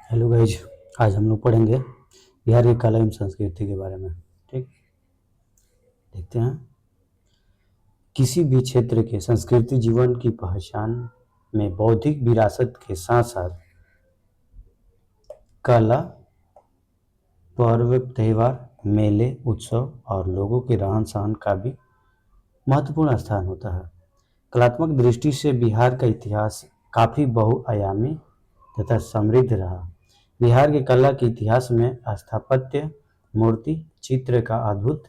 Hello guys. आज हम लोग पढ़ेंगे बिहार की कला एवं संस्कृति के बारे में। ठीक, देखते हैं। किसी भी क्षेत्र के संस्कृति जीवन की पहचान में बौद्धिक विरासत के साथ साथ कला, पर्व, त्योहार, मेले, उत्सव और लोगों के रहन सहन का भी महत्वपूर्ण स्थान होता है। कलात्मक दृष्टि से बिहार का इतिहास काफ़ी बहुआयामी तथा समृद्ध रहा। बिहार की कला के इतिहास में स्थापत्य, मूर्ति, चित्र का अद्भुत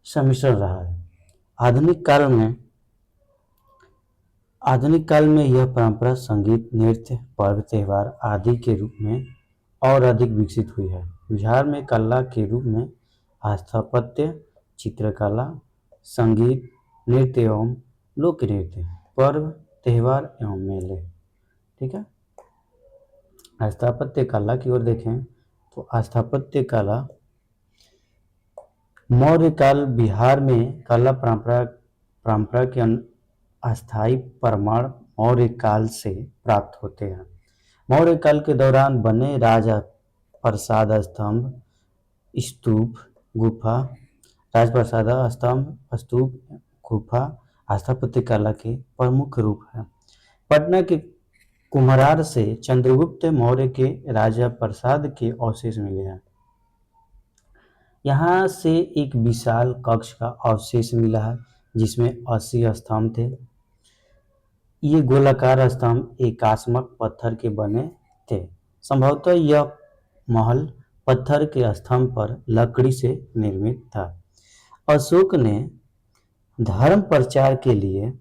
सम्मिश्रण रहा है। आधुनिक काल में यह परंपरा संगीत, नृत्य, पर्व, त्योहार आदि के रूप में और अधिक विकसित हुई है। बिहार में कला के रूप में स्थापत्य, चित्रकला, संगीत, नृत्य एवं लोक नृत्य, पर्व, त्योहार एवं मेले। ठीक है। स्थापत्य कला की ओर देखें तो स्थापत्य कला मौर्य काल बिहार में कला परंपरा के अस्थायी प्रमाण मौर्य काल से प्राप्त होते हैं। मौर्य काल के दौरान बने राजा प्रसाद स्तंभ, स्तूप, गुफा, राजप्रसाद स्तूप, गुफा स्थापत्य कला के प्रमुख रूप हैं। पटना के कुम्हरार से चंद्रगुप्त मौर्य के राजा प्रसाद के अवशेष मिले हैं। यहाँ से एक विशाल कक्ष का अवशेष मिला है जिसमें 80 स्तंभ थे। ये गोलाकार स्तंभ एकात्मक पत्थर के बने थे। संभवतः यह महल पत्थर के स्तंभ पर लकड़ी से निर्मित था। अशोक ने धर्म प्रचार के लिए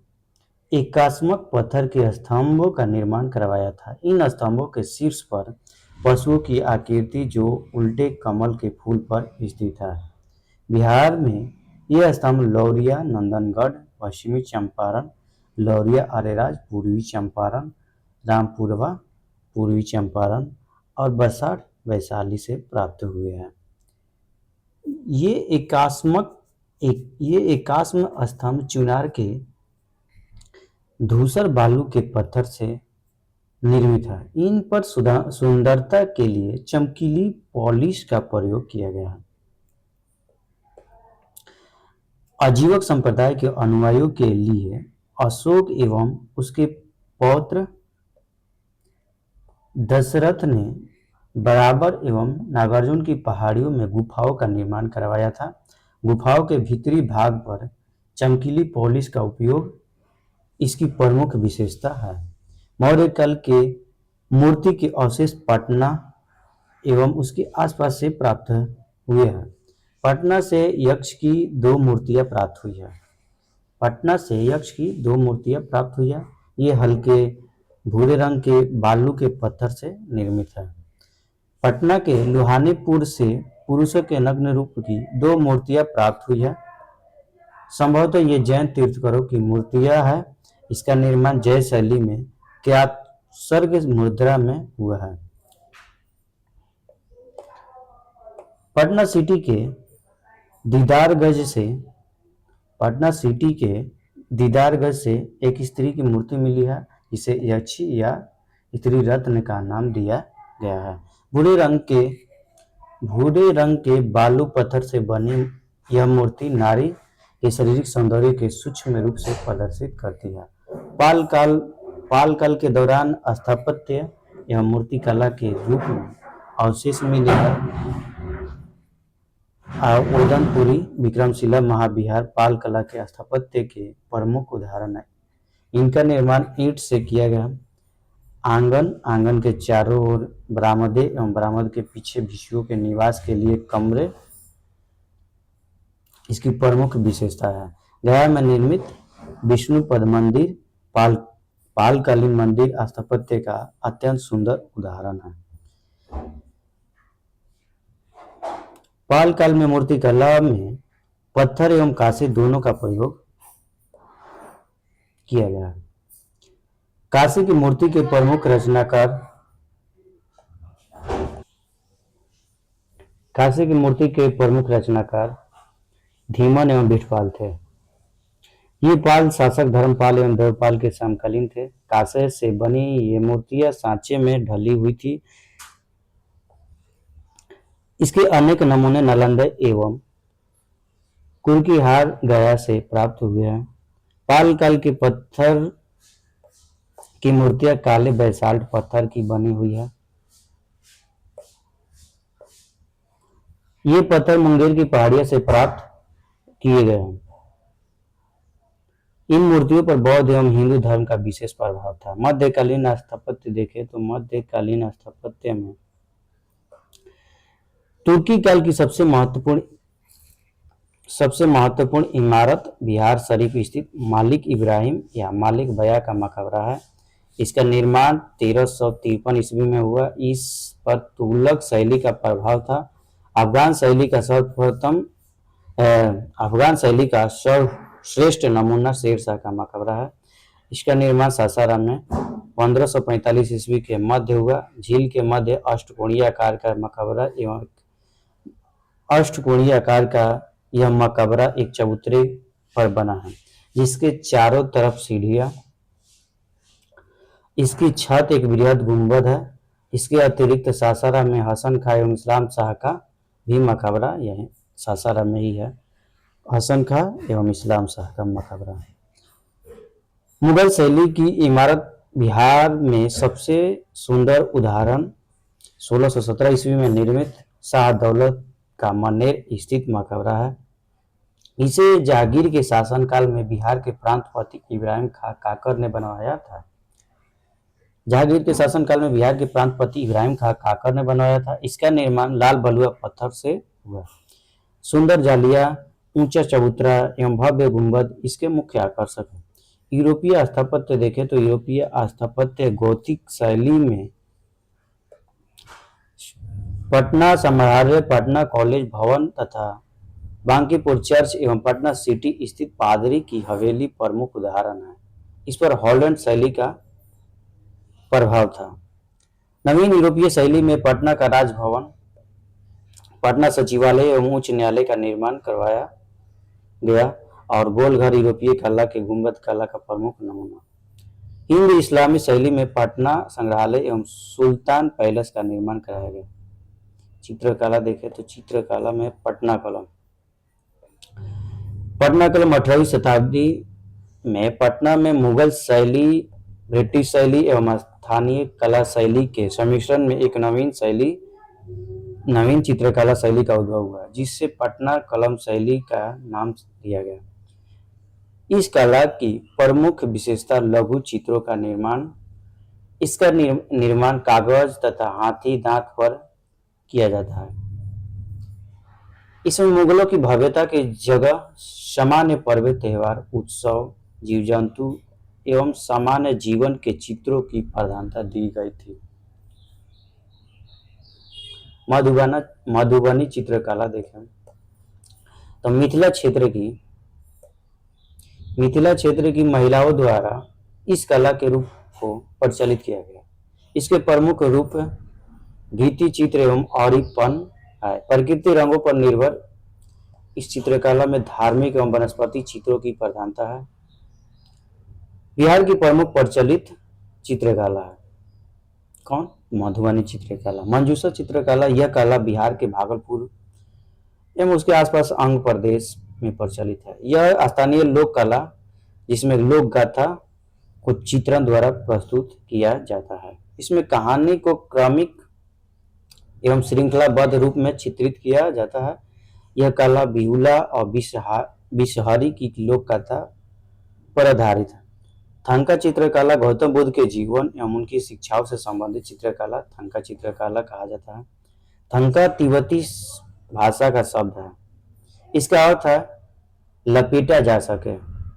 एकात्मक पत्थर के स्तंभों का निर्माण करवाया था। इन स्तंभों के शीर्ष पर पशुओं की आकृति जो उल्टे कमल के फूल पर स्थित है। बिहार में यह स्तंभ लौरिया, नंदनगढ़, पश्चिमी चंपारण, लौरिया अरेराज, पूर्वी चंपारण, रामपुरवा, पूर्वी चंपारण और बरसाठ, वैशाली से प्राप्त हुए हैं। ये एकात्म स्तंभ चुनार के धूसर बालू के पत्थर से निर्मित है। इन पर सुंदरता के लिए चमकीली पॉलिश का प्रयोग किया गया है। आजीवक संप्रदाय के अनुयायियों के लिए अशोक एवं उसके पौत्र दशरथ ने बराबर एवं नागार्जुन की पहाड़ियों में गुफाओं का निर्माण करवाया था। गुफाओं के भीतरी भाग पर चमकीली पॉलिश का उपयोग इसकी प्रमुख विशेषता है। मौर्य काल के मूर्ति के अवशेष पटना एवं उसके आसपास से प्राप्त हुए हैं। पटना से यक्ष की दो मूर्तियां प्राप्त हुई है। ये हल्के भूरे रंग के बालू के पत्थर से निर्मित है। पटना के लोहानीपुर से पुरुषों के नग्न रूप की दो मूर्तियां प्राप्त हुई है। संभवतः ये जैन तीर्थंकरों की मूर्तियां है। इसका निर्माण जय शैली में ज्ञात सर्ग मुद्रा में हुआ है। पटना सिटी के दीदारगंज से एक स्त्री की मूर्ति मिली है जिसे यक्षी या स्त्री रत्न का नाम दिया गया है। भूरे रंग के बालू पत्थर से बनी यह मूर्ति नारी के शारीरिक सौंदर्य के सूक्ष्म रूप से प्रदर्शित करती है। पाल काल के दौरान स्थापत्य एवं मूर्ति कला के रूप में अवशेष मिले हैं। ओदनपुरी, विक्रमशिला, महाविहार पाल कला के स्थापत्य के प्रमुख उदाहरण है। इनका निर्माण ईंट से किया गया। आंगन के चारों ओर बरामदे एवं बरामद के पीछे भिक्षुओं के निवास के लिए कमरे इसकी प्रमुख विशेषता है। गया में निर्मित विष्णुपद मंदिर पालकालीन मंदिर स्थापत्य का अत्यंत सुंदर उदाहरण है। पाल काल में मूर्ति कला में पत्थर एवं कांसे दोनों का प्रयोग किया गया। कांसे की मूर्ति के प्रमुख रचनाकार धीमन एवं बिठपाल थे। ये पाल शासक धर्मपाल एवं देवपाल के समकालीन थे। कांसे से बनी ये मूर्तियां सांचे में ढली हुई थी। इसके अनेक नमूने नालंदा एवं कुर्कीहार गया से प्राप्त हुए हैं। पाल काल के पत्थर की मूर्तियां काले बैसाल्ट पत्थर की बनी हुई है। ये पत्थर मुंगेर की पहाड़ियों से प्राप्त किए गए हैं। इन मूर्तियों पर बौद्ध एवं हिंदू धर्म का विशेष प्रभाव था। मध्यकालीन स्थापत्य देखें तो मध्यकालीन स्थापत्य में तुर्की काल की सबसे महत्वपूर्ण इमारत बिहार शरीफ स्थित मालिक इब्राहिम या मालिक बया का मकबरा है। इसका निर्माण 1353 ईस्वी में हुआ। इस पर तुगलक शैली का प्रभाव था। अफगान शैली का सर्वप्रथम अफगान शैली का सर्वश्रेष्ठ नमूना शेरशाह का मकबरा है। इसका निर्माण सासाराम में 1545 ईस्वी के मध्य हुआ। झील के मध्य अष्टकोणीय आकार का मकबरा एवं अष्टकोणीय आकार का यह मकबरा एक चबूतरे पर बना है, जिसके चारों तरफ सीढ़ियां। इसकी छत एक बृहद गुंबद है। इसके अतिरिक्त सासाराम में हसन खां एवं इस्लाम शाह का भी मकबरा यह सासाराम में ही है। हसन खां एवं इस्लाम शाह का मकबरा है। मुगल शैली की इमारत बिहार में सबसे सुंदर उदाहरण 1617 ईस्वी में निर्मित शाह दौलत का मनेर स्थित मकबरा है। इसे जहांगीर के शासनकाल में बिहार के प्रांतपति इब्राहिम खां काकर ने बनवाया था। जहांगीर के शासनकाल में बिहार के प्रांतपति इब्राहिम खां काकर ने बनवाया था। इसका निर्माण लाल बलुआ पत्थर से हुआ। सुंदर जालिया, ऊंचा चबूतरा एवं भव्य गुंबद इसके मुख्य आकर्षक है। यूरोपीय स्थापत्य देखें तो यूरोपीय स्थापत्य गौथिक शैली में पटना संग्रहालय, पटना कॉलेज भवन तथा बांकीपुर चर्च एवं पटना सिटी स्थित पादरी की हवेली प्रमुख उदाहरण है। इस पर हॉलैंड शैली का प्रभाव था। नवीन यूरोपीय शैली में पटना का राजभवन, पटना सचिवालय एवं उच्च न्यायालय का निर्माण करवाया गया और गोलघर यूरोपीय कला के गुंबद कला का प्रमुख नमूना। हिंद इस्लामी शैली में पटना संग्रहालय एवं सुल्तान पैलेस का निर्माण कराया गया। चित्रकला देखें तो चित्रकला में पटना कलम 18वीं शताब्दी में पटना में मुगल शैली, ब्रिटिश शैली एवं स्थानीय कला शैली के सम्मिश्रण में एक नवीन चित्रकला शैली का उद्भव हुआ, जिससे पटना कलम शैली का नाम दिया गया। इस कला की प्रमुख विशेषता लघु चित्रों का निर्माण। इसका निर्माण कागज तथा हाथी दांत पर किया जाता है। इसमें मुगलों की भव्यता की जगह सामान्य पर्व, त्योहार, उत्सव, जीव जंतु एवं सामान्य जीवन के चित्रों की प्रधानता दी गई थी। मधुबनी चित्रकला देखें तो मिथिला क्षेत्र की महिलाओं द्वारा इस कला के रूप को प्रचलित किया गया। इसके प्रमुख रूप भित्ति चित्र एवं औरीपन है। प्रकृति रंगों पर निर्भर इस चित्रकला में धार्मिक एवं वनस्पति चित्रों की प्रधानता है। बिहार की प्रमुख प्रचलित चित्रकला है कौन? मधुबनी चित्रकला। मंजूषा चित्रकला यह कला बिहार के भागलपुर एवं उसके आसपास अंग प्रदेश में प्रचलित है। यह स्थानीय लोक कला जिसमें लोक गाथा को चित्रण द्वारा प्रस्तुत किया जाता है। इसमें कहानी को क्रमिक एवं श्रृंखलाबद्ध रूप में चित्रित किया जाता है। यह कला बिहुला और बिसहरी की लोक कथा पर आधारित है। थंका चित्रकला गौतम बुद्ध के जीवन एवं उनकी शिक्षाओं से संबंधित चित्रकला थंका चित्रकला कहा जाता है। थंका तिब्बती भाषा का शब्द है। इसका अर्थ है लपेटा जा सके।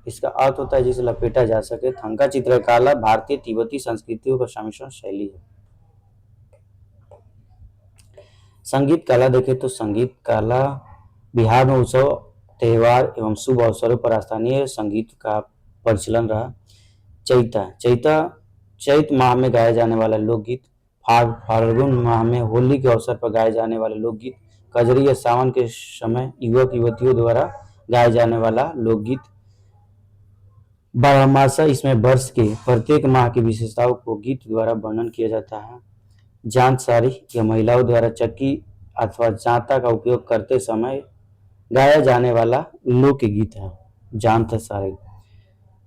इसका अर्थ होता है जिसे लपेटा जा सके। थंका चित्रकला भारतीय तिब्बती संस्कृतियों का सम्मिश्रण शैली है। संगीत कला देखें तो संगीत कला बिहार में उत्सव, त्योहार एवं शुभ अवसरों पर स्थानीय संगीत का प्रचलन रहा। चैत माह में गाया जाने वाला लोकगीत, फाल्गुन माह में होली के अवसर पर गाए जाने वाले लोकगीत, कजरी या सावन के समय युवक युवतियों द्वारा गाए जाने वाला लोकगीत, बारहमासा इसमें वर्ष के प्रत्येक माह की विशेषताओं को गीत द्वारा वर्णन किया जाता है। जांच सारी यह महिलाओं द्वारा चक्की अथवा जांता का उपयोग करते समय गाया जाने वाला लोकगीत है। जांत सारे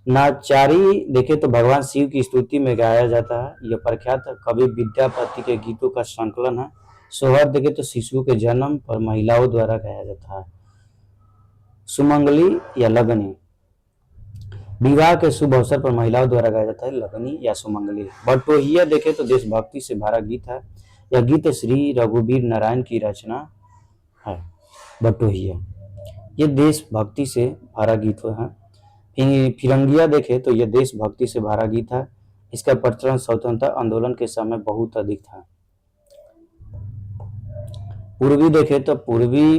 नाचारी देखे तो भगवान शिव की स्तुति में गाया जाता है। यह प्रख्यात कवि विद्यापति के गीतों का संकलन है। सोहर देखे तो शिशु के जन्म पर महिलाओं द्वारा गाया जाता है। सुमंगली या लगनी विवाह के शुभ अवसर पर महिलाओं द्वारा गाया जाता है लगनी या सुमंगली। बटोहिया देखे तो देशभक्ति से भरा गीत है। यह गीत श्री रघुवीर नारायण की रचना है। बटोहिया ये देशभक्ति से भरा गीत है। फिरंगिया देखे तो यह देशभक्ति से भरा गीत है। इसका प्रचलन स्वतंत्रता आंदोलन के समय बहुत अधिक था। पूर्वी देखे तो पूर्वी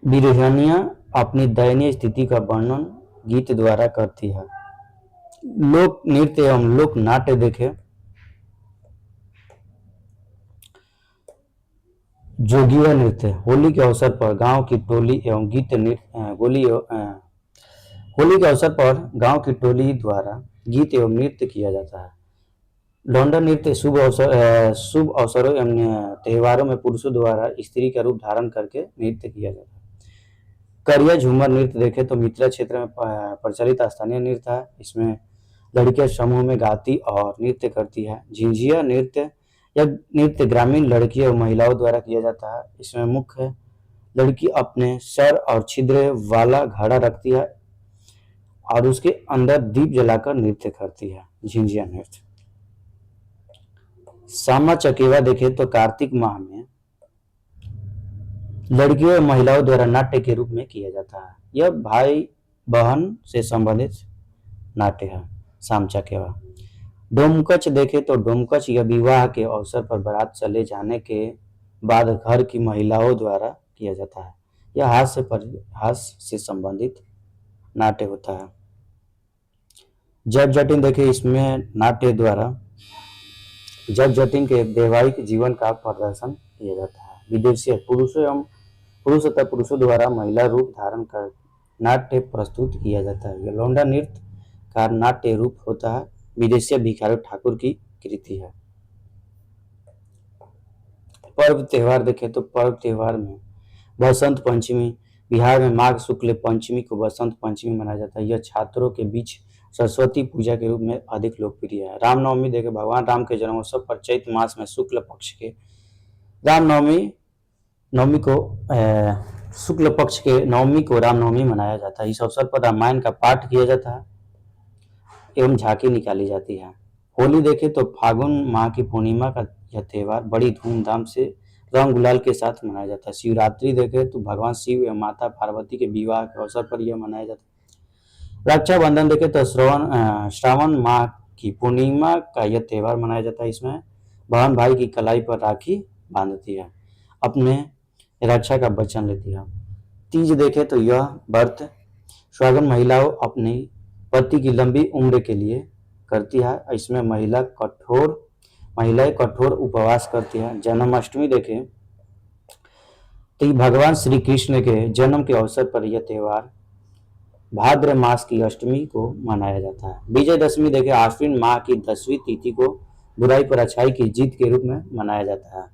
बिरहनिया अपनी दयनीय स्थिति का वर्णन गीत द्वारा करती है। लोक नृत्य एवं लोक नाट्य देखे जोगिया नृत्य होली के अवसर पर गांव की टोली एवं गीत होली के अवसर पर गांव की टोली द्वारा गीत एवं नृत्य किया जाता है। लौंडा नृत्य शुभ अवसरों एवं त्योहारों में पुरुषों द्वारा स्त्री का रूप धारण करके नृत्य किया जाता है। करिया झूमर नृत्य देखें तो मिथिला क्षेत्र में प्रचलित स्थानीय नृत्य है। इसमें लड़कियां समूह में गाती और नृत्य करती है। झिंझिया नृत्य यह नृत्य ग्रामीण लड़कियों और महिलाओं द्वारा किया जाता है। इसमें मुख्य लड़की अपने सर और छिद्र वाला घड़ा रखती है और उसके अंदर दीप जलाकर नृत्य करती है। झिंझिया नृत्य। सामा चकेवा देखे तो कार्तिक माह में लड़कियों और महिलाओं द्वारा नाट्य के रूप में किया जाता है। यह भाई बहन से संबंधित नाट्य है। साम चकेवा। डोमकच देखे तो डोमकच यह विवाह के अवसर पर बारात चले जाने के बाद घर की महिलाओं द्वारा किया जाता है। यह हास्य से संबंधित नाट्य होता है। जट जटिन देखे इसमें नाट्य द्वारा जट जटिन के वैवाहिक जीवन का प्रदर्शन किया जाता है। विदेशी पुरुषों द्वारा महिला रूप धारण कर नाट्य प्रस्तुत किया जाता है। यह लौंडा नृत्य का नाट्य रूप होता है। विदेशी भिखारी ठाकुर की कृति है। पर्व त्योहार देखें तो पर्व त्योहार में बसंत पंचमी बिहार में माघ शुक्ल पंचमी को बसंत पंचमी मनाया जाता है। यह छात्रों के बीच सरस्वती पूजा के रूप में अधिक लोकप्रिय है। रामनवमी देखे भगवान राम के जन्मोत्सव पर चैत मास में शुक्ल पक्ष के नवमी को शुक्ल पक्ष के नवमी को रामनवमी मनाया जाता है। इस अवसर पर रामायण का पाठ किया जाता है एवं झांकी निकाली जाती है। होली देखे तो फागुन माह की पूर्णिमा का यह त्योहार बड़ी धूमधाम से रंग गुलाल के साथ मनाया जाता है। शिवरात्रि देखे तो भगवान शिव एवं माता पार्वती के विवाह के अवसर पर यह मनाया जाता है। रक्षाबंधन देखे तो श्रावण माह की पूर्णिमा का यह त्योहार मनाया जाता है। इसमें बहन भाई की कलाई पर राखी बांधती है, अपने रक्षा का वचन लेती है। तीज देखे तो यह व्रत सुहागन महिलाओं अपनी पति की लंबी उम्र के लिए करती है। इसमें महिलाएं कठोर उपवास करती है। जन्माष्टमी देखे तो भगवान श्री कृष्ण के जन्म के अवसर पर यह त्योहार भाद्र मास की अष्टमी को मनाया जाता है। विजयदशमी देखे आश्विन माह की 10वीं तिथि को बुराई पर अच्छाई की जीत के रूप में मनाया जाता है।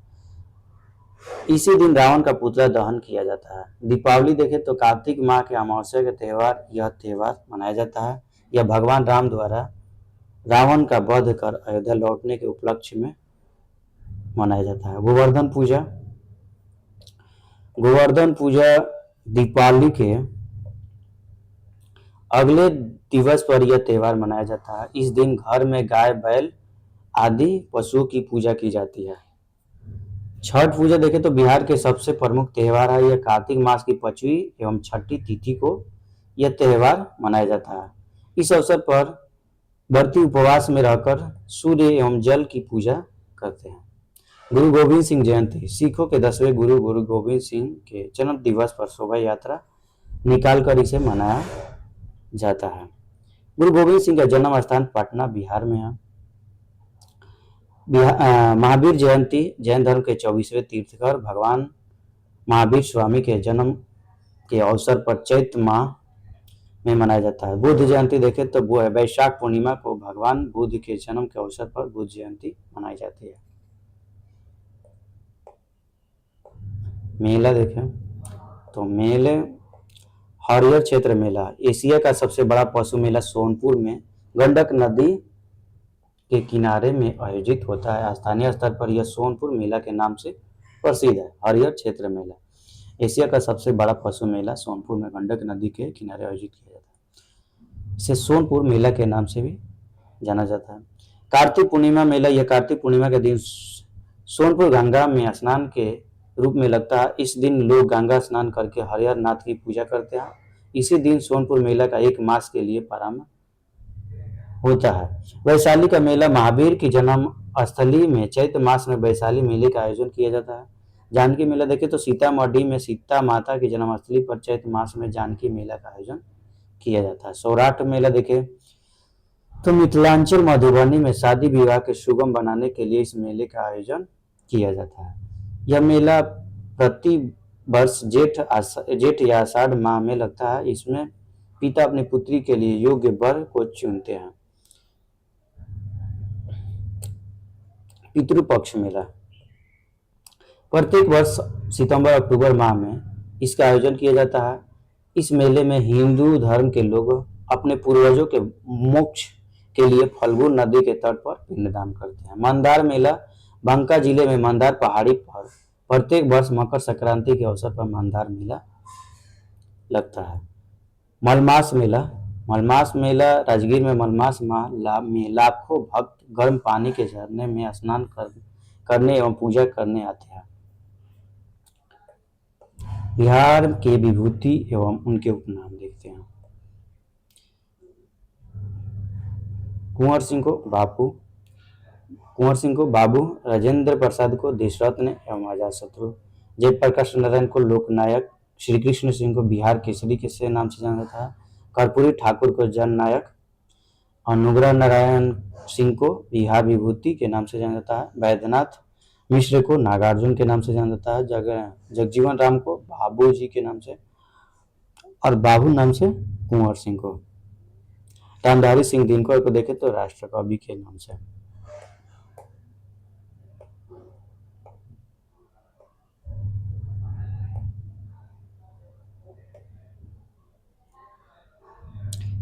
इसी दिन रावण का पुतला दहन किया जाता है। दीपावली देखे तो कार्तिक माह के अमावस्या के त्योहार यह त्योहार मनाया जाता है। यह भगवान राम द्वारा रावण का वध कर अयोध्या लौटने के उपलक्ष्य में मनाया जाता है। गोवर्धन पूजा दीपावली के अगले दिवस पर यह त्योहार मनाया जाता है। इस दिन घर में गाय बैल आदि पशुओं की पूजा की जाती है। छठ पूजा देखें तो बिहार के सबसे प्रमुख त्योहार है। यह कार्तिक मास की 5वीं एवं 6ठी तिथि को यह त्योहार मनाया जाता है। इस अवसर पर व्रती उपवास में रहकर सूर्य एवं जल की पूजा करते हैं। गुरु गोविंद सिंह जयंती सिखों के 10वें गुरु गोविंद सिंह के जन्म दिवस पर शोभा यात्रा निकालकर इसे मनाया जाता है। गुरु गोविंद सिंह का जन्म स्थान पटना बिहार में है। महावीर जयंती जैन धर्म के 24वें तीर्थंकर भगवान महावीर स्वामी के जन्म के अवसर पर चैत माह में मनाया जाता है। बुद्ध जयंती देखें तो वैशाख पूर्णिमा को भगवान बुद्ध के जन्म के अवसर पर बुद्ध जयंती मनाई जाती है। मेला देखें तो मेले हरियर क्षेत्र मेला एशिया का सबसे बड़ा पशु मेला सोनपुर में गंडक नदी के किनारे में आयोजित होता है। स्थानीय स्तर पर यह सोनपुर मेला के नाम से प्रसिद्ध है। हरियर क्षेत्र मेला एशिया का सबसे बड़ा पशु मेला सोनपुर में गंडक नदी के किनारे आयोजित किया जाता है। इसे सोनपुर मेला के नाम से भी जाना जाता है। कार्तिक पूर्णिमा मेला यह कार्तिक पूर्णिमा के दिन सोनपुर गंगा में स्नान के रूप में लगता है। इस दिन लोग गंगा स्नान करके हरिहर नाथ की पूजा करते हैं। इसी दिन सोनपुर मेला का 1 मास के लिए प्रारंभ होता है। वैशाली का मेला महावीर की जन्म स्थली में चैत्र मास में वैशाली मेले का आयोजन किया जाता है। जानकी मेला देखे तो सीतामढ़ी में सीता माता की जन्मस्थली पर चैत्र मास में जानकी मेला का आयोजन किया जाता है। सौराठ मेला देखे तो मिथिलांचल मधुबनी में शादी विवाह के सुगम बनाने के लिए इस मेले का आयोजन किया जाता है। यह मेला प्रति वर्ष जेठ या आषाढ़ माह में लगता है। इसमें पिता अपनी पुत्री के लिए योग्य वर को चुनते हैं। पितृपक्ष मेला प्रत्येक वर्ष सितंबर अक्टूबर माह में इसका आयोजन किया जाता है। इस मेले में हिंदू धर्म के लोग अपने पूर्वजों के मोक्ष के लिए फल्गु नदी के तट पर पिंडदान करते हैं। मंदार मेला बांका जिले में मंदार पहाड़ी पर प्रत्येक वर्ष मकर संक्रांति के अवसर पर मंदार मेला लगता है। मलमास मेला राजगीर में मलमास माह में लाखों भक्त गर्म पानी के झरने में स्नान करने एवं पूजा करने आते हैं। बिहार के विभूति एवं उनके उपनाम देखते हैं। कुंवर सिंह को बाबू, राजेंद्र प्रसाद को देशरत्न एवं अजातशत्रु, जयप्रकाश नारायण को लोकनायक, श्री कृष्ण सिंह को बिहार केसरी के से नाम से जाना जाता है। कर्पूरी ठाकुर को जननायक, अनुग्रह नारायण सिंह को बिहार विभूति के नाम से जाना जाता है। वैद्यनाथ मिश्र को नागार्जुन के नाम से जाना जाता है। जगजीवन राम को बाबू जी के नाम से और बाबू नाम से कुंवर सिंह को। रामधारी सिंह दिनकर को देखे तो राष्ट्रकवि के नाम से।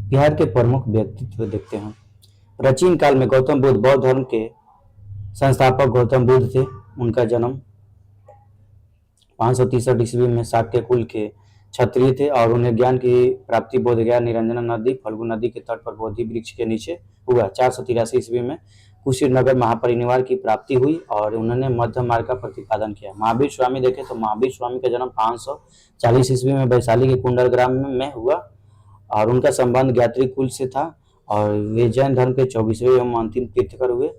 बिहार के प्रमुख व्यक्तित्व देखते हैं। प्राचीन काल में गौतम बुद्ध बौद्ध धर्म के संस्थापक गौतम बुद्ध थे। उनका जन्म 563 ईस्वी में शाक्य कुल के क्षत्रिय थे और उन्हें ज्ञान की प्राप्ति बोधगया निरंजना नदी फल्गु नदी के तट पर बोधि वृक्ष के नीचे हुआ। 483 ईस्वी में कुशीनगर महापरिनिर्वाण की प्राप्ति हुई और उन्होंने मध्य मार्ग का प्रतिपादन किया। महावीर स्वामी देखे तो महावीर स्वामी का जन्म 540 ईस्वी में वैशाली के कुंडल ग्राम में हुआ और उनका संबंध ज्ञात्री कुल से था और वे जैन धर्म के 24वें एवं अंतिम तीर्थकर हुए।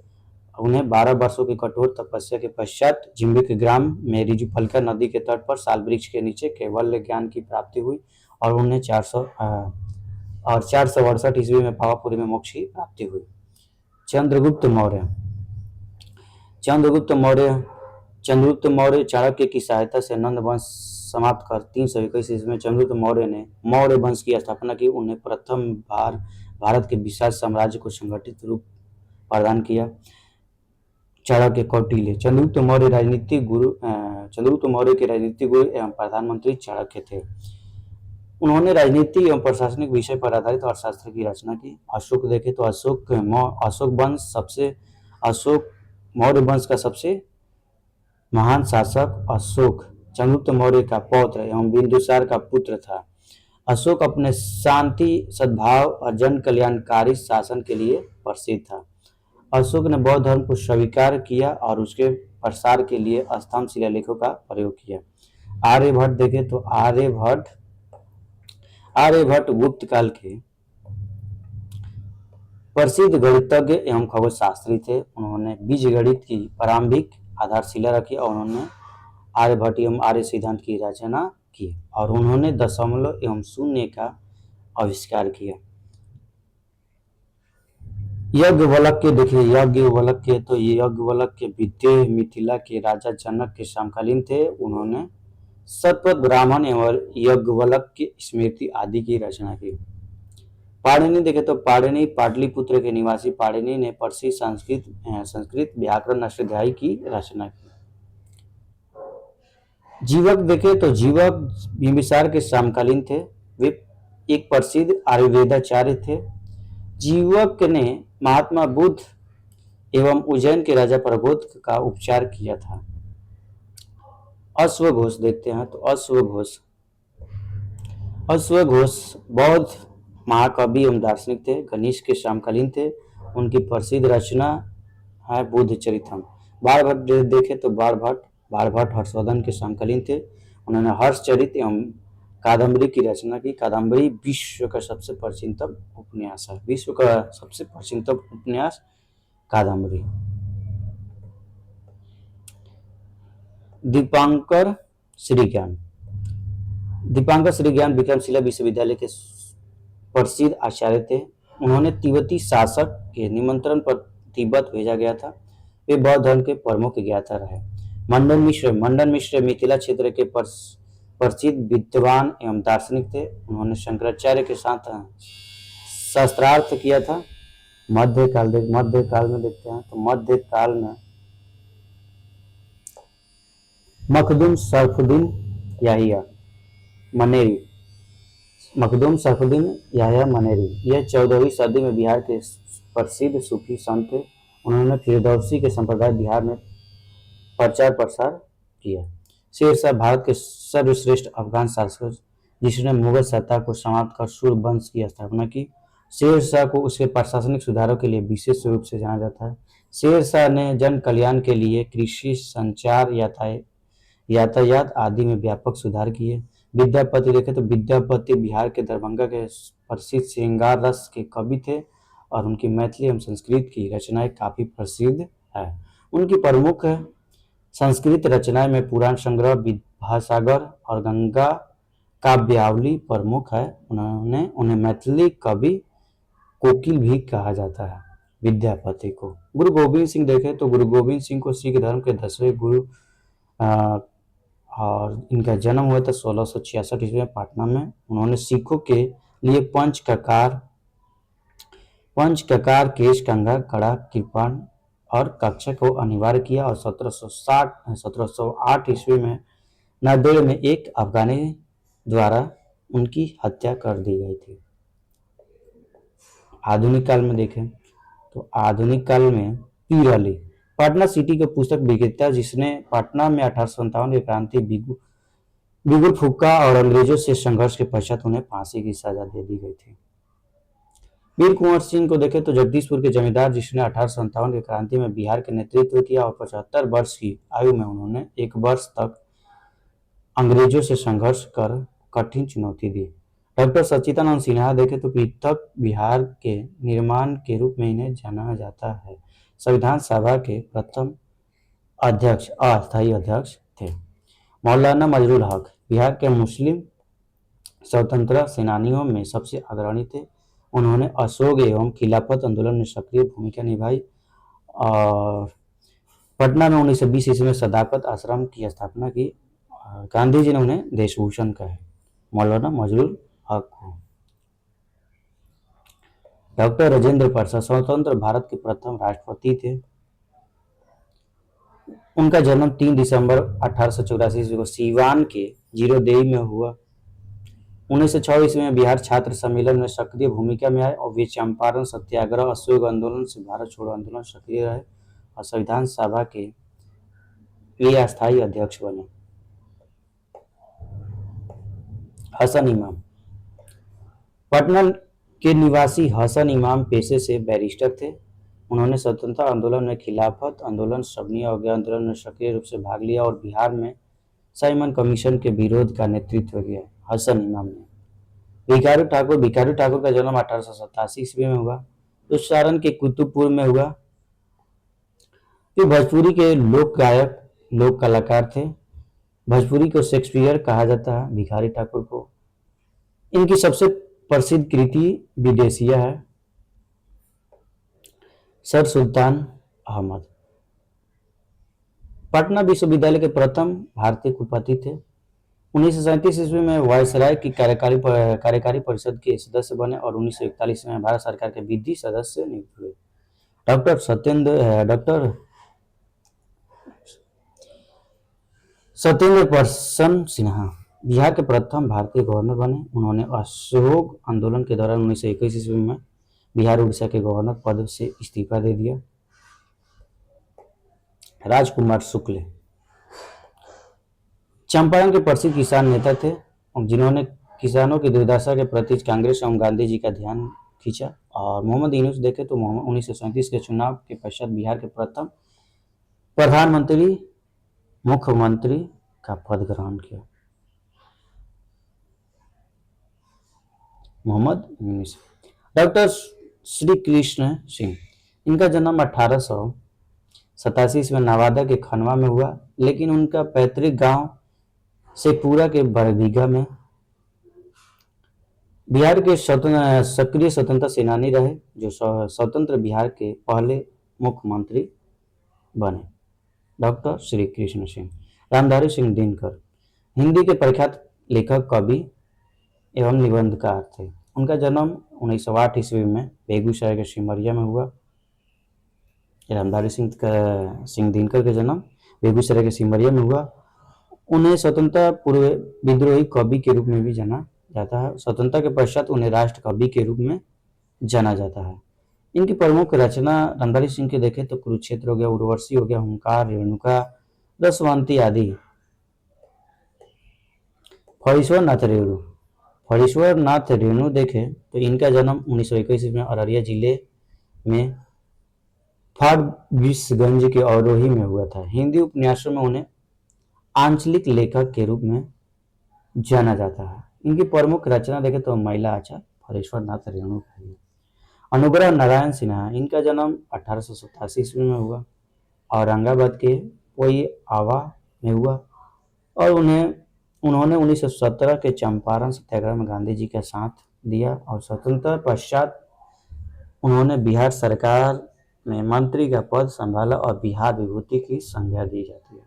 उन्हें 12 वर्षों की कठोर तपस्या के पश्चात जिम्बिक ग्राम में रिजुफलका नदी के तट पर साल वृक्ष के नीचे कैवल्य ज्ञान की प्राप्ति हुई और उन्हें 468 ईस्वी में पावापुरी में मोक्ष की प्राप्ति हुई। चंद्रगुप्त मौर्य चाणक्य की सहायता से नंद वंश समाप्त कर 321 ईस्वी में चंद्रगुप्त मौर्य ने मौर्य वंश की स्थापना की। उन्हें प्रथम बार भारत के विशाल साम्राज्य को संगठित रूप प्रदान किया। चाणक्य कौटिल्य चंद्रगुप्त मौर्य के राजनीतिक गुरु एवं प्रधानमंत्री चाणक्य थे। उन्होंने राजनीति एवं प्रशासनिक विषय पर आधारित अर्थशास्त्र की रचना की। अशोक देखे तो अशोक मौर्य वंश का सबसे महान शासक अशोक चंद्रगुप्त मौर्य का पौत्र एवं बिंदुसार का पुत्र था। अशोक अपने शांति, सद्भाव और जन कल्याणकारी शासन के लिए प्रसिद्ध था। अशोक ने बौद्ध धर्म को स्वीकार किया और उसके प्रसार के लिए स्तंभ शिलालेखों का प्रयोग किया। आर्यभट्ट देखे तो आर्यभट्ट गुप्त काल के प्रसिद्ध गणितज्ञ एवं खगोलशास्त्री थे। उन्होंने बीजगणित की प्रारंभिक आधारशिला रखी और उन्होंने आर्यभट्ट एवं आर्य सिद्धांत की रचना की और उन्होंने दशमलव एवं शून्य का आविष्कार किया। याज्ञवल्क्य देखिए याज्ञवल्क्य विद्य मिथिला के राजा जनक के समकालीन थे। उन्होंने शतपथ ब्राह्मण एवं याज्ञवल्क्य स्मृति आदि की रचना की। पाणिनि देखे तो पाणिनि पाटलिपुत्र के निवासी पाणिनि ने प्रसिद्ध संस्कृत व्याकरण अष्टाध्यायी की रचना की। जीवक देखे तो जीवक बिंबिसार के समकालीन थे। वे एक प्रसिद्ध आयुर्वेदाचार्य थे। जीवक ने महात्मा बुद्ध एवं उज्जैन के राजा प्रबोध का उपचार किया था। अश्वघोष देखते हैं तो अश्वघोष अश्वघोष बौद्ध महाकवि एवं दार्शनिक थे। गणेश के समकालीन थे। उनकी प्रसिद्ध रचना है बुद्ध चरितम। बाणभट्ट देखे तो बाणभट्ट हर्षवर्धन के समकालीन थे। उन्होंने हर्षचरित एवं कादम्बरी की रचना की। कादम्बरी विश्व का सबसे प्राचीनतम उपन्यास है। विश्व का सबसे प्राचीनतम उपन्यास कादम्बरी। दीपांकर श्रीज्ञान दीपांकर श्रीज्ञान विक्रमशिला विश्वविद्यालय के प्रसिद्ध आचार्य थे। उन्होंने तिब्बती शासक के निमंत्रण पर तिब्बत भेजा गया था। वे बौद्ध धर्म के प्रमुख ज्ञाता रहे। मंडन मिश्र मिथिला क्षेत्र के प्रसिद्ध विद्वान एवं दार्शनिक थे। उन्होंने शंकराचार्य के साथ शास्त्रार्थ किया था। मध्यकाल में देखते हैं तो मध्यकाल में मखदूम सरफुद्दीन याहिया मनेरी यह 14वीं सदी में बिहार के प्रसिद्ध सूफी संत थे। उन्होंने फिरदौसी के संप्रदाय बिहार में प्रचार प्रसार किया। शेर शाह भारत के सर्वश्रेष्ठ अफगान शासक जिसने मुगल सत्ता को समाप्त कर सूर्य वंश की स्थापना की। शेर शाह को उसके प्रशासनिक सुधारों के लिए विशेष रूप से जाना जाता है। शेर शाह ने जन कल्याण के लिए कृषि, संचार, यातायात आदि में व्यापक सुधार किए। विद्यापति देखे तो विद्यापति बिहार के दरभंगा के प्रसिद्ध श्रृंगार रस के कवि थे और उनकी मैथिली एवं संस्कृत की रचनाएं काफी प्रसिद्ध है। उनकी प्रमुख संस्कृत रचनाएं में पुराण संग्रह, विद्यासागर और गंगा काव्यावली प्रमुख है। उन्हें मैथिली कवि कोकिल भी कहा जाता है विद्यापति को। गुरु गोविंद सिंह देखे तो गुरु गोविंद सिंह को सिख धर्म के 10वें गुरु और इनका जन्म हुआ था 1666 ईस्वी में पटना में। उन्होंने सिखों के लिए पंच ककार केश, कंघा, कड़ा, कृपाण और कक्षा को अनिवार्य किया और 1708 ईस्वी में नांदेड़ में एक अफगानी द्वारा उनकी हत्या कर दी गई थी। आधुनिक काल में देखें तो आधुनिक काल में पीर अली पटना सिटी के पुस्तक विक्रेता जिसने पटना में 1857 की क्रांति बिगुल फूका और अंग्रेजों से संघर्ष के पश्चात उन्हें फांसी की सजा दे दी गई थी। वीर कुंवर सिंह को देखें तो जगदीशपुर के जमींदार जिसने 1857 की क्रांति में बिहार के नेतृत्व किया और 75 वर्ष की आयु में उन्होंने 1 वर्ष तक अंग्रेजों से संघर्ष कर कठिन चुनौती दी। डॉक्टर सच्चिदानंद सिन्हा देखें तो पृथक बिहार के निर्माण के रूप में इन्हें जाना जाता है। संविधान सभा के प्रथम अस्थायी अध्यक्ष थे। मौलाना मजरुल हक बिहार के मुस्लिम स्वतंत्रता सेनानियों में सबसे अग्रणी थे। उन्होंने अशोक एवं खिलाफत आंदोलन में सक्रिय भूमिका निभाई और पटना में 1920 ईस्वी में सदाकत आश्रम की स्थापना की। गांधी जी ने उन्हें देशभूषण कहे। मौलाना मजरुल हक को डॉक्टर राजेंद्र प्रसाद स्वतंत्र भारत के प्रथम राष्ट्रपति थे। उनका जन्म 3 दिसंबर 1884 ईस्वी को सीवान के जीरोदेई में हुआ। 1906 ईस्वी में बिहार छात्र सम्मेलन में सक्रिय भूमिका में आए और वे चंपारण सत्याग्रह, अशोक आंदोलन से भारत छोड़ो आंदोलन सक्रिय रहे और संविधान सभा के वे अस्थायी अध्यक्ष बने। हसन इमाम पटना के निवासी हसन इमाम पेशे से बैरिस्टर थे। उन्होंने स्वतंत्रता आंदोलन में, खिलाफत आंदोलन, सबनी अवज्ञा आंदोलन में सक्रिय रूप से भाग लिया और बिहार में साइमन कमीशन के विरोध का नेतृत्व किया। हसन इमाम ने भिखारी ठाकुर का जन्म 1887 ईस्वी में हुआ जो सारण के कुतुबपुर में हुआ। वे भोजपुरी के लोक गायक, लोक कलाकार थे। भोजपुरी को शेक्सपियर कहा जाता है। भिखारी ठाकुर को इनकी सबसे प्रसिद्ध कृति विदेशिया है। सर सुल्तान अहमद पटना विश्वविद्यालय के प्रथम भारतीय कुलपति थे। 1937 ईस्वी में वायसराय की कार्यकारी परिषद के सदस्य बने और 1941 में भारत सरकार के विधि सदस्य नियुक्त हुए। डॉक्टर सत्येंद्र प्रसन्न सिन्हा बिहार के प्रथम भारतीय गवर्नर बने। उन्होंने असहयोग आंदोलन के दौरान 1921 ईस्वी में बिहार उड़ीसा के गवर्नर पद से इस्तीफा दे दिया। राजकुमार शुक्ल चंपारण के प्रसिद्ध किसान नेता थे जिन्होंने किसानों की दुर्दशा के प्रति कांग्रेस एवं गांधी जी का ध्यान खींचा। और मोहम्मद यूनुस देखे तो 1937 के चुनाव के पश्चात बिहार के प्रथम प्रधानमंत्री मुख्यमंत्री का पद ग्रहण किया। मोहम्मद यूनुस। डॉक्टर श्री कृष्ण सिंह इनका जन्म 1887 में नवादा के खनवा में हुआ, लेकिन उनका पैतृक गांव शेखपुरा के बरबीघा में। बिहार के सक्रिय स्वतंत्रता सेनानी रहे जो स्वतंत्र बिहार के पहले मुख्यमंत्री बने। डॉक्टर श्री कृष्ण सिंह। रामधारी सिंह दिनकर हिंदी के प्रख्यात लेखक, कवि एवं निबंधकार थे। उनका जन्म 1908 ईस्वी में बेगूसराय के सिमरिया में हुआ। रामधारी सिंह दिनकर का जन्म बेगूसराय के सिमरिया में हुआ। उन्हें स्वतंत्रता पूर्व विद्रोही कवि के रूप में भी जाना जाता है। स्वतंत्रता के पश्चात उन्हें राष्ट्र कवि के रूप में जाना जाता है। इनकी प्रमुख रचना रामधारी सिंह के देखें तो कुरुक्षेत्र हो गया, उर्वशी हो गया, हुंकार, रेणुका, दशवंती आदि। फणीश्वर नाथ रेणु देखे तो इनका जन्म 1921 में अररिया जिले में फारबिसगंज के औरोही में हुआ था। हिंदी उपन्यासों में उन्हें आंचलिक लेखक के रूप में जाना जाता है। इनकी प्रमुख रचना देखें तो महिला आचार, फणीश्वर नाथ रेणु। अनुग्रह नारायण सिन्हा इनका जन्म 1887 ईस्वी में हुआ। औरंगाबाद के पोईआवा में हुआ और उन्होंने 1917 के चंपारण सत्याग्रह में गांधी जी का साथ दिया और स्वतंत्रता पश्चात उन्होंने बिहार सरकार में मंत्री का पद संभाला और बिहार विभूति की संज्ञा दी जाती है।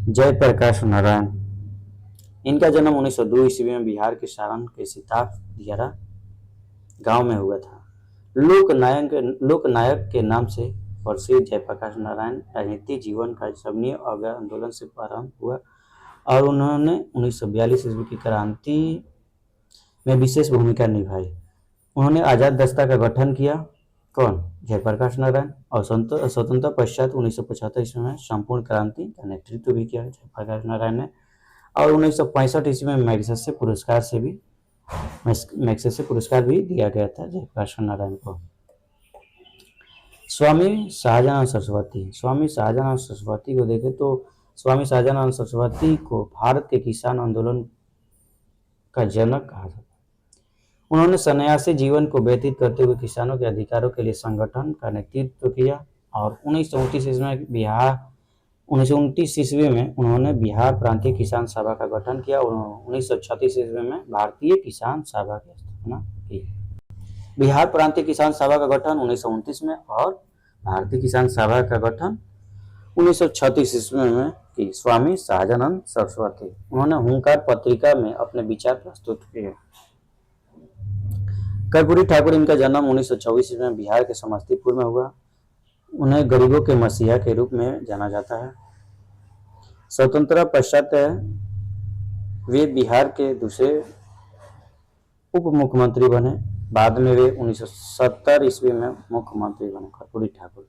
जयप्रकाश नारायण इनका जन्म 1902 ईस्वी में बिहार के सारण के सिताफ दियारा गांव में हुआ था। लोकनायक के नाम से प्रसिद्ध जयप्रकाश नारायण राजनीतिक जीवन का सविनय अवज्ञा आंदोलन से प्रारंभ हुआ और उन्होंने 1942 ईस्वी की क्रांति में विशेष भूमिका निभाई। उन्होंने आजाद दस्ता का गठन किया। कौन? जयप्रकाश नारायण। और स्वतंत्रता पश्चात 1975 ईस्वी में संपूर्ण क्रांति का नेतृत्व भी किया जयप्रकाश नारायण ने। और 1965 ईस्वी में मैग्सेसे पुरस्कार भी दिया गया था जयप्रकाश नारायण को। स्वामी शाहजहां सरस्वती को देखें तो स्वामी शाहजहां सरस्वती को भारत के किसान आंदोलन का जनक कहा जाता है। उन्होंने सन्यासी जीवन को व्यतीत करते हुए किसानों के अधिकारों के लिए संगठन का नेतृत्व किया और 1929 ईस्वी में उन्होंने बिहार प्रांतीय किसान सभा का गठन किया और 1936 ईस्वी में भारतीय किसान सभा की स्थापना की। बिहार प्रांतीय किसान सभा का गठन 1929 में और भारतीय किसान सभा का गठन 1936 ईस्वी में की। स्वामी शाहजहां सरस्वती उन्होंने हुंकार पत्रिका में अपने विचार प्रस्तुत किए। कर्पूरी ठाकुर इनका जन्म 1924 ईस्वी में बिहार के समस्तीपुर में हुआ। उन्हें गरीबों के मसीहा के रूप में जाना जाता है। स्वतंत्रता पश्चात वे बिहार के दूसरे उप मुख्यमंत्री बने। बाद में वे 1970 ईस्वी में मुख्यमंत्री बने। कर्पूरी ठाकुर।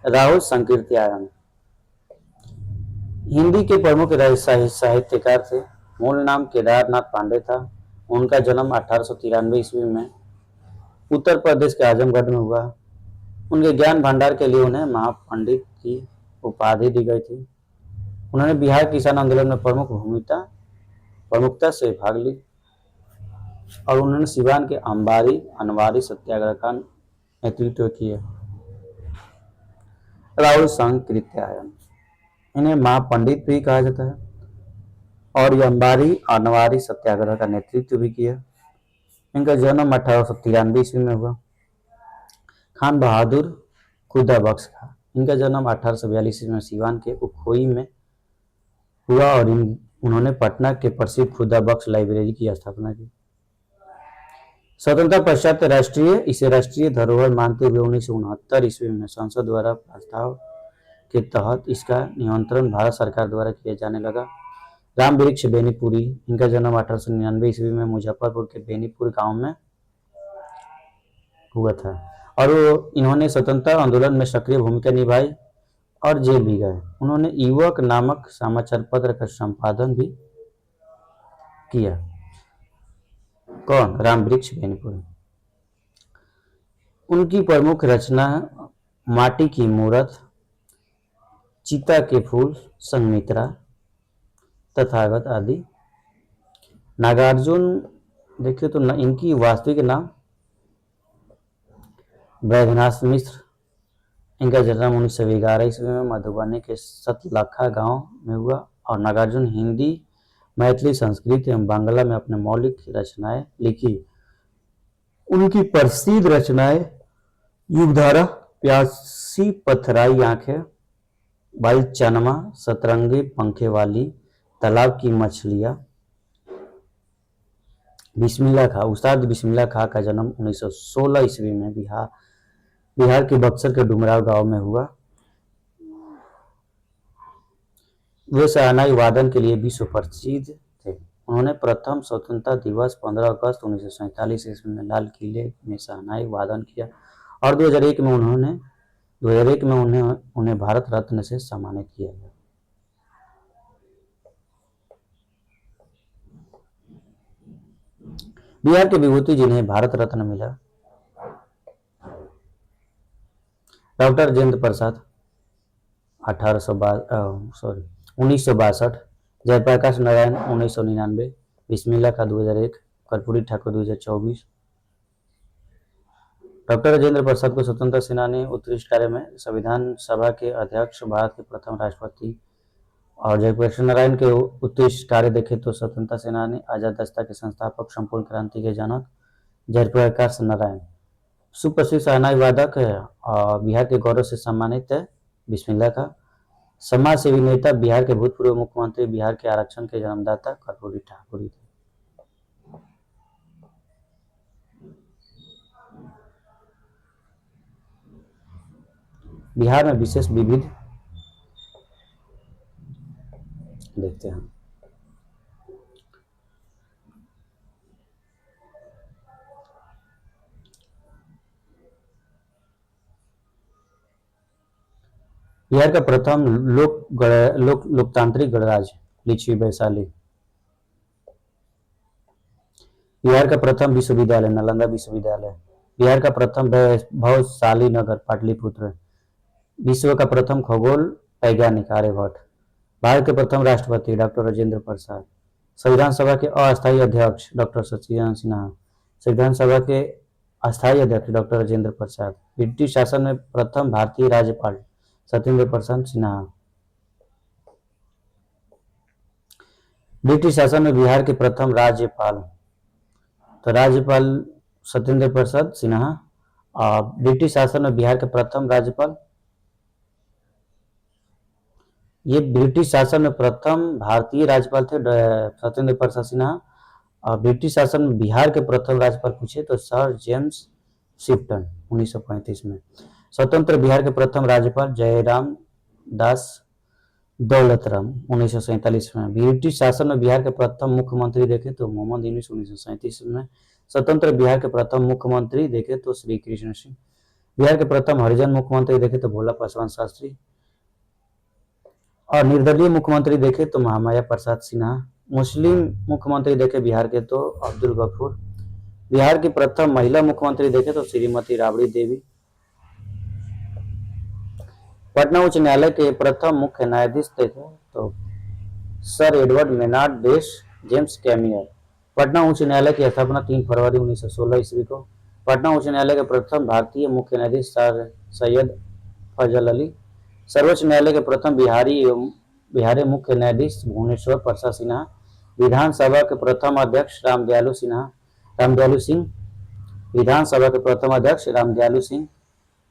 राहुल संकीर्त्यायन हिंदी के प्रमुख साहित्यकार थे। मूल नाम केदारनाथ पांडे था। उनका जन्म 1893 ईस्वी में उत्तर प्रदेश के आजमगढ़ में हुआ। उनके ज्ञान भंडार के लिए उन्हें महापंडित की उपाधि दी गई थी। उन्होंने बिहार किसान आंदोलन में प्रमुखता से भाग ली और उन्होंने सिवान के अनवारी सत्याग्रह का नेतृत्व किया। राहुल संकीर्त्यायन इन्हें महापंडित भी कहा जाता है और ये अनवारी सत्याग्रह का नेतृत्व भी किया। इनका जन्म 1893 ईस्वी में हुआ। खान बहादुर खुदा बख्श खां इनका जन्म 1842 ईस्वी में सिवान के उखोई में हुआ और उन्होंने पटना के प्रसिद्ध खुदा बख्श लाइब्रेरी की स्थापना की। स्वतंत्रता पश्चात इसे राष्ट्रीय धरोहर मानते हुए 1969 ईस्वी में संसद द्वारा प्रस्ताव के तहत इसका नियंत्रण भारत सरकार द्वारा किया जाने लगा। राम वृक्ष बेनीपुरी, इनका जन्म 1899 ईस्वी में मुजफ्फरपुर के बेनीपुर गांव में हुआ था और इन्होंने स्वतंत्रता आंदोलन में सक्रिय भूमिका निभाई और जेल भी गए। उन्होंने युवक नामक समाचार पत्र का संपादन भी किया। कौन? राम वृक्ष बेनीपुरी। उनकी प्रमुख रचना माटी की मूरत, चिता के फूल, संगमित्रा, तथागत आदि। नागार्जुन देखिए तो इनकी वास्तविक नाम वैद्यनाथ मिश्र। इनका जन्म 1911 ईस्वी में मधुबनी के सतलखा गांव में हुआ और नागार्जुन हिंदी, मैथिली, संस्कृत एवं बांग्ला में अपने मौलिक रचनाएं लिखी। उनकी प्रसिद्ध रचनाएं युगधारा, प्यासी पथराई आंखें, बाई चनमा, सतरंगी पंखे वाली, तालाब की मछलियां। बिस्मिल्लाह खां, उस्ताद बिस्मिल्लाह खां का जन्म 1916 ईस्वी में बिहार के बक्सर के डुमराव गांव में हुआ। वे शहनाई वादन के लिए विश्व प्रसिद्ध थे। उन्होंने प्रथम स्वतंत्रता दिवस 15 अगस्त 1947 ईस्वी में लाल किले में शहनाई वादन किया और 2001 में उन्हें भारत रत्न से सम्मानित किया गया। बिहार के विभूति जिन्हें भारत रत्न मिला, डॉक्टर राजेंद्र प्रसाद 1962, जयप्रकाश नारायण 1999, बिस्मिल्लाह खां 2001, कर्पूरी ठाकुर 2024। डॉक्टर राजेंद्र प्रसाद को स्वतंत्रता सेनानी, उत्कृष्ट कार्य में संविधान सभा के अध्यक्ष, भारत के प्रथम राष्ट्रपति। और जयप्रकाश नारायण के उत्कृष्ट कार्य देखें तो स्वतंत्रता सेनानी, आजाद दस्ता के संस्थापक, संपूर्ण क्रांति के जनक जयप्रकाश नारायण। सुप्रसिद्ध शहनाई वादक है और बिहार के गौरव से सम्मानित है बिस्मिल्लाह खां। समाज सेवी नेता, बिहार के भूतपूर्व मुख्यमंत्री, बिहार के आरक्षण के जन्मदाता कर्पूरी ठाकुर थे। बिहार में विशेष विविध देखते हैं। बिहार का प्रथम लोकतांत्रिक गणराज्य लिच्छवी वैशाली। बिहार का प्रथम विश्वविद्यालय नालंदा विश्वविद्यालय। बिहार का प्रथम वैभवशाली नगर पाटलिपुत्र। विश्व का प्रथम खगोल वैज्ञानिक आर्यभट्ट। भारत के प्रथम राष्ट्रपति डॉक्टर राजेंद्र प्रसाद। संविधान सभा के अस्थायी अध्यक्ष डॉक्टर सचिदानंद सिन्हा। संविधान सभा के अस्थायी अध्यक्ष डॉक्टर राजेंद्र प्रसाद। ब्रिटिश शासन में प्रथम भारतीय राज्यपाल सत्येंद्र प्रसाद सिन्हा। ब्रिटिश शासन में बिहार के प्रथम राज्यपाल तो राज्यपाल सत्येंद्र प्रसाद सिन्हा। ब्रिटिश शासन में बिहार के प्रथम राज्यपाल, ये ब्रिटिश शासन में प्रथम भारतीय राज्यपाल थे सत्येंद्र प्रसाद सिन्हा। और ब्रिटिश शासन में बिहार के प्रथम राज्यपाल पूछे तो सर जेम्स शिफ्टन 1935 में। स्वतंत्र बिहार के प्रथम राज्यपाल जयराम दास दौलतराम 1947 में। ब्रिटिश शासन में बिहार के प्रथम मुख्यमंत्री देखे तो मोहम्मद यूनुस 1937 में। स्वतंत्र बिहार के प्रथम मुख्यमंत्री देखे तो श्री कृष्ण सिंह। बिहार के प्रथम हरिजन मुख्यमंत्री देखे तो भोला पासवान शास्त्री। और निर्दलीय मुख्यमंत्री देखे तो महामाया प्रसाद सिन्हा। मुस्लिम मुख्यमंत्री देखे बिहार के तो अब्दुल गफूर। बिहार की प्रथम महिला मुख्यमंत्री देखे तो श्रीमती राबड़ी देवी। पटना उच्च न्यायालय के प्रथम मुख्य न्यायाधीश देखे तो सर एडवर्ड मेनार्ड बेस जेम्स कैमियर। पटना उच्च न्यायालय की स्थापना 3 फरवरी 1916 ईस्वी को। पटना उच्च न्यायालय के प्रथम भारतीय मुख्य न्यायाधीश सर सैयद फजल अली। सर्वोच्च न्यायालय के प्रथम बिहारी मुख्य न्यायाधीश भुवनेश्वर प्रसाद सिन्हा। विधानसभा के प्रथम अध्यक्ष रामदयालु सिंह। विधानसभा के प्रथम अध्यक्ष रामदयालु सिंह।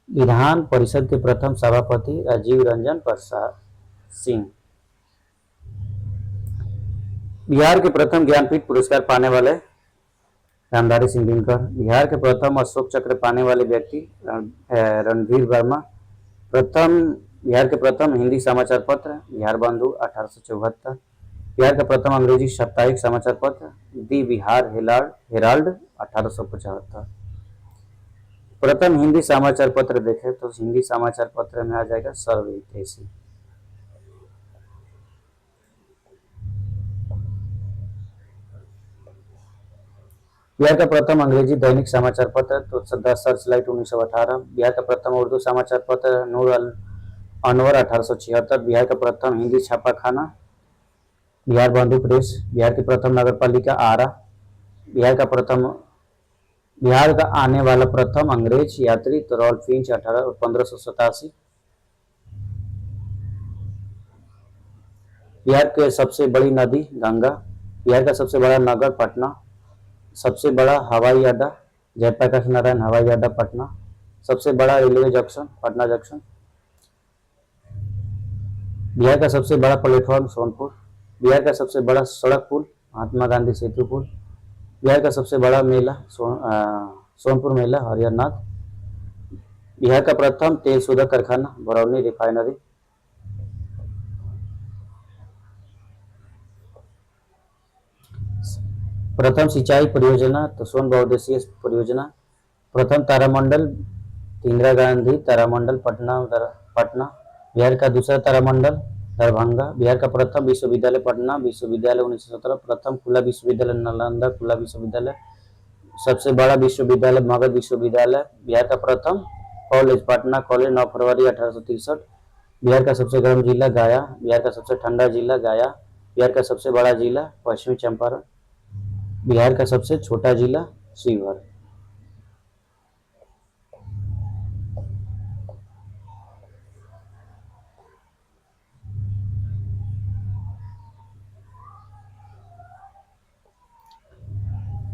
विधान परिषद के प्रथम सभापति राजीव रंजन प्रसाद सिंह। बिहार के प्रथम ज्ञानपीठ पुरस्कार पाने वाले रामधारी सिंह दिनकर। बिहार के प्रथम अशोक चक्र पाने वाले व्यक्ति रणधीर वर्मा। प्रथम बिहार के प्रथम हिंदी समाचार पत्र बिहार बंधु 1874। बिहार का प्रथम अंग्रेजी साप्ताहिक समाचार पत्र दी बिहार हेराल्ड 1875। प्रथम हिंदी समाचार पत्र देखें तो हिंदी समाचार पत्र में आ जाएगा सर्वहितैषी। बिहार का प्रथम अंग्रेजी दैनिक समाचार पत्र तो द सर्चलाइट 1918। बिहार का प्रथम उर्दू समाचार पत्र नूर अल अनवर 1876। बिहार का प्रथम हिंदी छापाखाना बिहार बंधु प्रेस। बिहार की प्रथम नगर पालिका आरा। बिहार का प्रथम बिहार का आने वाला प्रथम अंग्रेज यात्री तो रॉल्फ फिंच 1587। बिहार के सबसे बड़ी नदी गंगा। बिहार का सबसे बड़ा नगर पटना। सबसे बड़ा हवाई अड्डा जयप्रकाश नारायण हवाई अड्डा पटना। सबसे बड़ा railway junction Patna junction. Bihar का सबसे बड़ा प्लेटफॉर्म सोनपुर। बिहार का सबसे बड़ा सड़क पुल महात्मा गांधी सेतु पुल। बिहार का सबसे बड़ा मेला सोनपुर मेला हरिहरनाथ। बिहार का प्रथम तेल शोधक कारखाना बरौनी रिफाइनरी। प्रथम सिंचाई परियोजना तो सोन बहुउद्देशीय परियोजना। प्रथम तारामंडल इंदिरा गांधी तारामंडल पटना। बिहार का दूसरा तारामंडल दरभंगा। बिहार का प्रथम विश्वविद्यालय पटना विश्वविद्यालय 1917। प्रथम खुला विश्वविद्यालय नालंदा खुला विश्वविद्यालय। सबसे बड़ा विश्वविद्यालय मगध विश्वविद्यालय। बिहार का प्रथम कॉलेज पटना कॉलेज 9 फरवरी 1863। बिहार का सबसे गर्म जिला गया। बिहार का सबसे ठंडा जिला गया। बिहार का सबसे बड़ा जिला पश्चिमी चंपारण। बिहार का सबसे छोटा जिला शिवहर।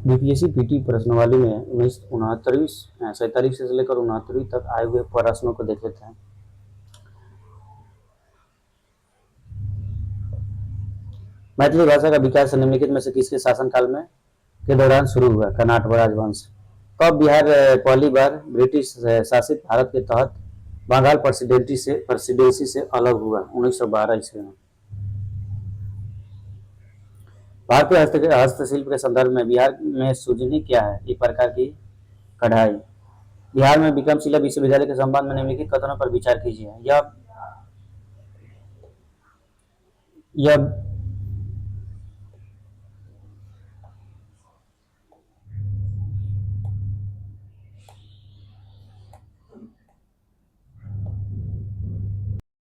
बीपीएससी पीटी प्रश्नवाली में 1969 से लेकर 69 तक आए हुए प्रश्नों को देख लेते हैं। मैथिली भाषा का विकास निम्नलिखित में से किसके शासनकाल में के दौरान शुरू हुआ? कर्नाटक राजवंश। कब बिहार पहली बार ब्रिटिश शासित भारत के तहत बंगाल प्रेसिडेंसी से अलग हुआ? 1912 ईस्वी में। भारतीय हस्तशिल्प के संदर्भ में बिहार में सुजनी क्या है? एक प्रकार की कढ़ाई। बिहार में विक्रमशिला विश्वविद्यालय के संबंध में निम्नलिखित कथनों पर विचार कीजिए। यह